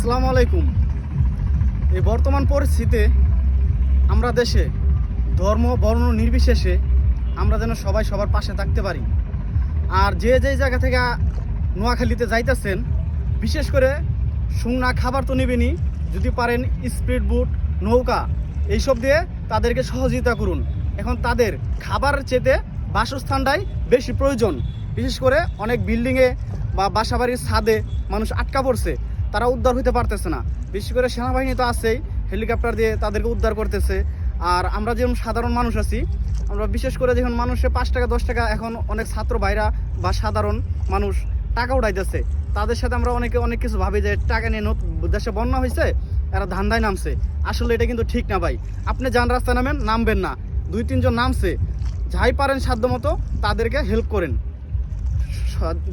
আসসালামু আলাইকুম। এই বর্তমান পরিস্থিতিতে আমরা দেশে ধর্ম বর্ণ নির্বিশেষে আমরা যেন সবাই সবার পাশে থাকতে পারি। আর যে যে জায়গা থেকে নোয়াখালীতে যাইতেছেন, বিশেষ করে শুকনা খাবার তো নেবেনি, যদি পারেন স্পিড বোট, নৌকা এইসব দিয়ে তাদেরকে সহযোগিতা করুন। এখন তাদের খাবারের চেয়ে বাসস্থানটাই বেশি প্রয়োজন। বিশেষ করে অনেক বিল্ডিংয়ে বা বাসাবাড়ির ছাদে মানুষ আটকা পড়ছে, তারা উদ্ধার হইতে পারতেছে না। বিশেষ করে সেনাবাহিনী তো আছেই, হেলিকপ্টার দিয়ে তাদেরকে উদ্ধার করতেছে। আর আমরা যেমন সাধারণ মানুষ আছি, আমরা বিশেষ করে যখন মানুষে 5 টাকা 10 টাকা, এখন অনেক ছাত্র ভাইরা বা সাধারণ মানুষ টাকা উঠাইতেছে, তাদের সাথে আমরা অনেক কিছু ভাবি যে টাকা নিয়ে দেশে বন্যা হয়েছে, এরা ধান্দায় নামছে। আসলে এটা কিন্তু ঠিক না ভাই। আপনি যান রাস্তায় নামবেন না, 2-3 জন নামছে, যাই পারেন সাধ্য মতো তাদেরকে হেল্প করেন,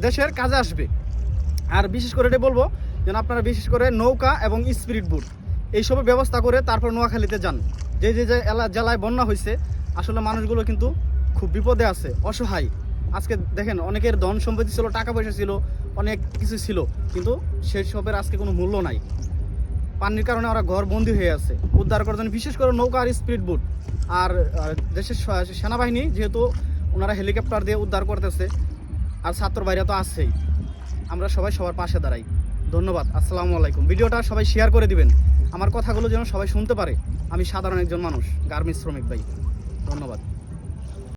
দেশের কাজে আসবে। আর বিশেষ করে এটা বলবো যেন আপনারা বিশেষ করে নৌকা এবং স্পিরিট বোট এইসবের ব্যবস্থা করে তারপর নোয়াখালীতে যান। যে জেলায় বন্যা হয়েছে, আসলে মানুষগুলো কিন্তু খুব বিপদে আছে, অসহায়। আজকে দেখেন, অনেকের ধন সম্পত্তি ছিল, টাকা পয়সা ছিল, অনেক কিছু ছিল, কিন্তু সেসবের আজকে কোনো মূল্য নাই। পানির কারণে ওরা ঘর বন্দী হয়ে আছে। উদ্ধার করার জন্য বিশেষ করে নৌকা আর স্পিড বোট, আর দেশের সেনাবাহিনী যেহেতু ওনারা হেলিকপ্টার দিয়ে উদ্ধার করতেছে, আর ছাত্র ভাইরা তো আছেই। আমরা সবাই সবার পাশে দাঁড়াই। ধন্যবাদ। আসসালামু আলাইকুম। ভিডিওটা সবাই শেয়ার করে দিবেন, আমার কথাগুলো যেন সবাই শুনতে পারে। আমি সাধারণ একজন মানুষ, গার্মেন্টস শ্রমিক ভাই। ধন্যবাদ।